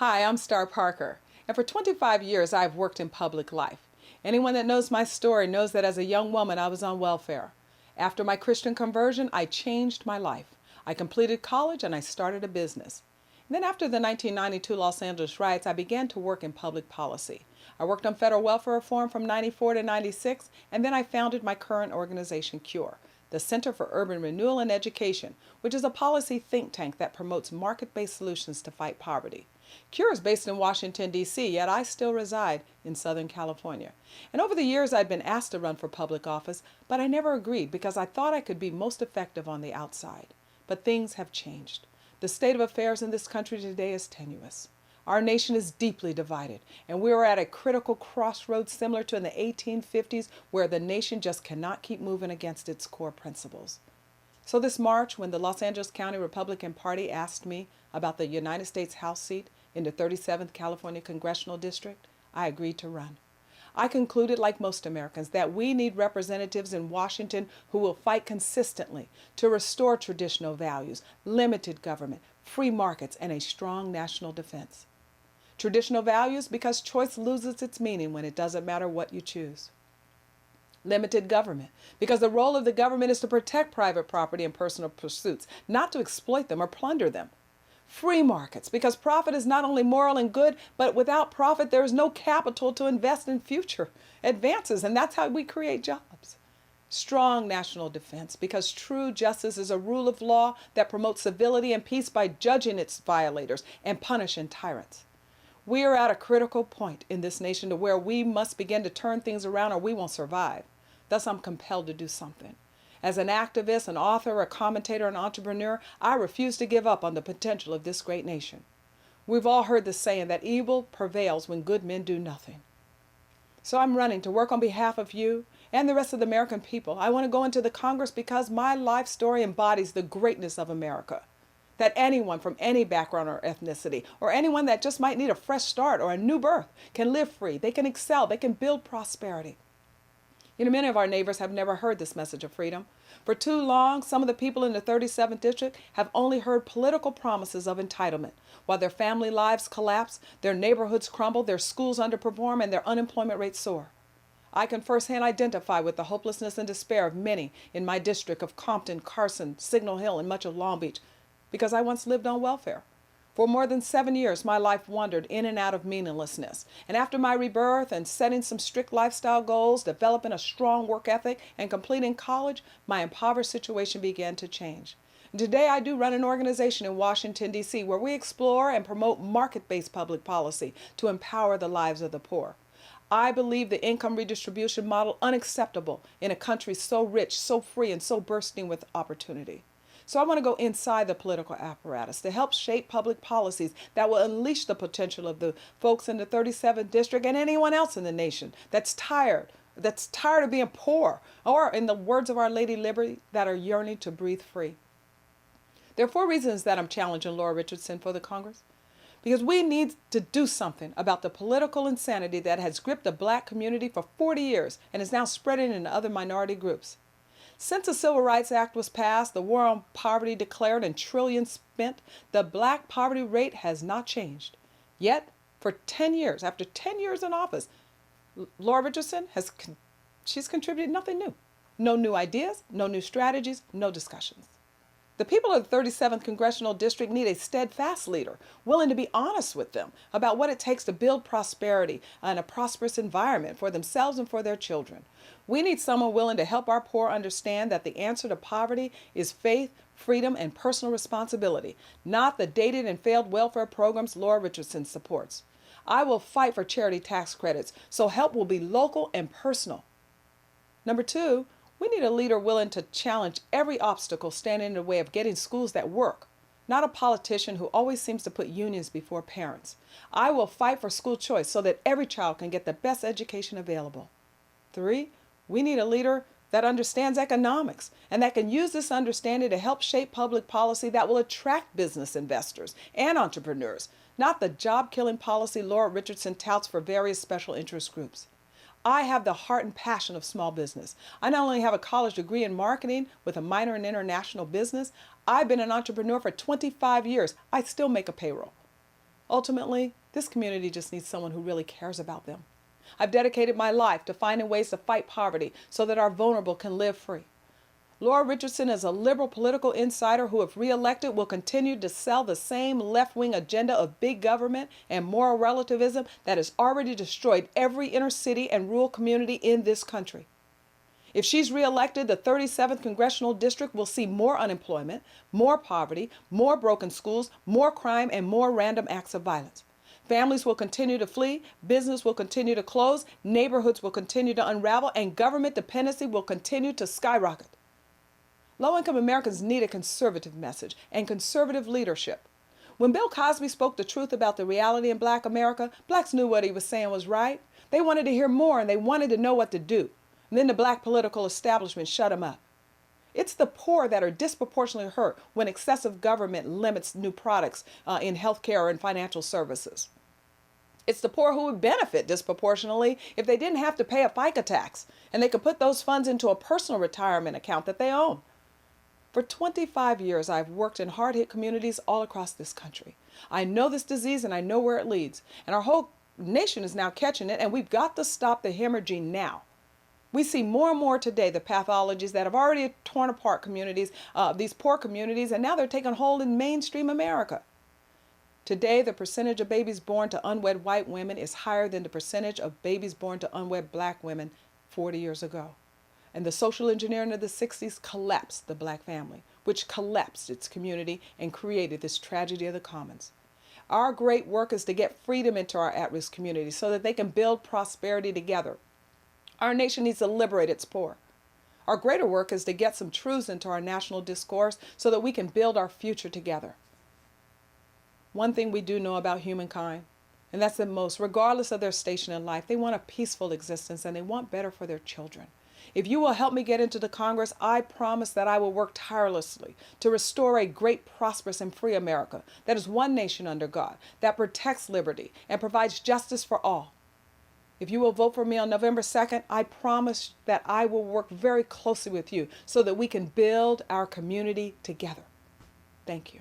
Hi, I'm Star Parker, and for 25 years I've worked in public life. Anyone that knows my story knows that as a young woman I was on welfare. After my Christian conversion, I changed my life. I completed college and I started a business. And then after the 1992 Los Angeles riots, I began to work in public policy. I worked on federal welfare reform from 94 to 96, and then I founded my current organization, CURE, the Center for Urban Renewal and Education, which is a policy think tank that promotes market-based solutions to fight poverty. CURE is based in Washington, D.C., yet I still reside in Southern California. And over the years, I'd been asked to run for public office, but I never agreed because I thought I could be most effective on the outside. But things have changed. The state of affairs in this country today is tenuous. Our nation is deeply divided, and we are at a critical crossroads similar to in the 1850s, where the nation just cannot keep moving against its core principles. So this March, when the Los Angeles County Republican Party asked me about the United States House seat in the 37th California Congressional District, I agreed to run. I concluded, like most Americans, that we need representatives in Washington who will fight consistently to restore traditional values, limited government, free markets, and a strong national defense. Traditional values because choice loses its meaning when it doesn't matter what you choose. Limited government, because the role of the government is to protect private property and personal pursuits, not to exploit them or plunder them. Free markets, because profit is not only moral and good, but without profit there is no capital to invest in future advances, and that's how we create jobs. Strong national defense, because true justice is a rule of law that promotes civility and peace by judging its violators and punishing tyrants. We are at a critical point in this nation to where we must begin to turn things around or we won't survive. Thus, I'm compelled to do something. As an activist, an author, a commentator, an entrepreneur, I refuse to give up on the potential of this great nation. We've all heard the saying that evil prevails when good men do nothing. So I'm running to work on behalf of you and the rest of the American people. I want to go into the Congress because my life story embodies the greatness of America. That anyone from any background or ethnicity, or anyone that just might need a fresh start or a new birth, can live free, they can excel, they can build prosperity. Many of our neighbors have never heard this message of freedom. For too long, some of the people in the 37th District have only heard political promises of entitlement, while their family lives collapse, their neighborhoods crumble, their schools underperform, and their unemployment rates soar. I can firsthand identify with the hopelessness and despair of many in my district of Compton, Carson, Signal Hill, and much of Long Beach, because I once lived on welfare. For more than 7 years, my life wandered in and out of meaninglessness. And after my rebirth and setting some strict lifestyle goals, developing a strong work ethic, and completing college, my impoverished situation began to change. And today, I do run an organization in Washington, D.C., where we explore and promote market-based public policy to empower the lives of the poor. I believe the income redistribution model unacceptable in a country so rich, so free, and so bursting with opportunity. So I want to go inside the political apparatus to help shape public policies that will unleash the potential of the folks in the 37th District and anyone else in the nation that's tired of being poor, or in the words of Our Lady Liberty, that are yearning to breathe free. There are 4 reasons that I'm challenging Laura Richardson for the Congress. Because we need to do something about the political insanity that has gripped the Black community for 40 years and is now spreading into other minority groups. Since the Civil Rights Act was passed, the war on poverty declared, and trillions spent, the Black poverty rate has not changed. Yet, for 10 years, after 10 years in office, Laura Richardson she's contributed nothing new. No new ideas, no new strategies, no discussions. The people of the 37th Congressional District need a steadfast leader, willing to be honest with them about what it takes to build prosperity and a prosperous environment for themselves and for their children. We need someone willing to help our poor understand that the answer to poverty is faith, freedom, and personal responsibility, not the dated and failed welfare programs Laura Richardson supports. I will fight for charity tax credits so help will be local and personal. Number 2, we need a leader willing to challenge every obstacle standing in the way of getting schools that work, not a politician who always seems to put unions before parents. I will fight for school choice so that every child can get the best education available. 3, we need a leader that understands economics and that can use this understanding to help shape public policy that will attract business investors and entrepreneurs, not the job-killing policy Laura Richardson touts for various special interest groups. I have the heart and passion of small business. I not only have a college degree in marketing with a minor in international business, I've been an entrepreneur for 25 years. I still make a payroll. Ultimately, this community just needs someone who really cares about them. I've dedicated my life to finding ways to fight poverty so that our vulnerable can live free. Laura Richardson is a liberal political insider who, if reelected, will continue to sell the same left-wing agenda of big government and moral relativism that has already destroyed every inner city and rural community in this country. If she's reelected, the 37th Congressional District will see more unemployment, more poverty, more broken schools, more crime, and more random acts of violence. Families will continue to flee, business will continue to close, neighborhoods will continue to unravel, and government dependency will continue to skyrocket. Low-income Americans need a conservative message and conservative leadership. When Bill Cosby spoke the truth about the reality in Black America, blacks knew what he was saying was right. They wanted to hear more and they wanted to know what to do. And then the black political establishment shut him up. It's the poor that are disproportionately hurt when excessive government limits new products in healthcare and financial services. It's the poor who would benefit disproportionately if they didn't have to pay a FICA tax and they could put those funds into a personal retirement account that they own. For 25 years, I've worked in hard-hit communities all across this country. I know this disease and I know where it leads. And our whole nation is now catching it, and we've got to stop the hemorrhaging now. We see more and more today the pathologies that have already torn apart communities, these poor communities, and now they're taking hold in mainstream America. Today, the percentage of babies born to unwed white women is higher than the percentage of babies born to unwed black women 40 years ago. And the social engineering of the 60s collapsed the black family, which collapsed its community and created this tragedy of the commons. Our great work is to get freedom into our at-risk communities so that they can build prosperity together. Our nation needs to liberate its poor. Our greater work is to get some truths into our national discourse so that we can build our future together. One thing we do know about humankind, and that's that most, regardless of their station in life, they want a peaceful existence and they want better for their children. If you will help me get into the Congress, I promise that I will work tirelessly to restore a great, prosperous, and free America that is one nation under God, that protects liberty and provides justice for all. If you will vote for me on November 2nd, I promise that I will work very closely with you so that we can build our community together. Thank you.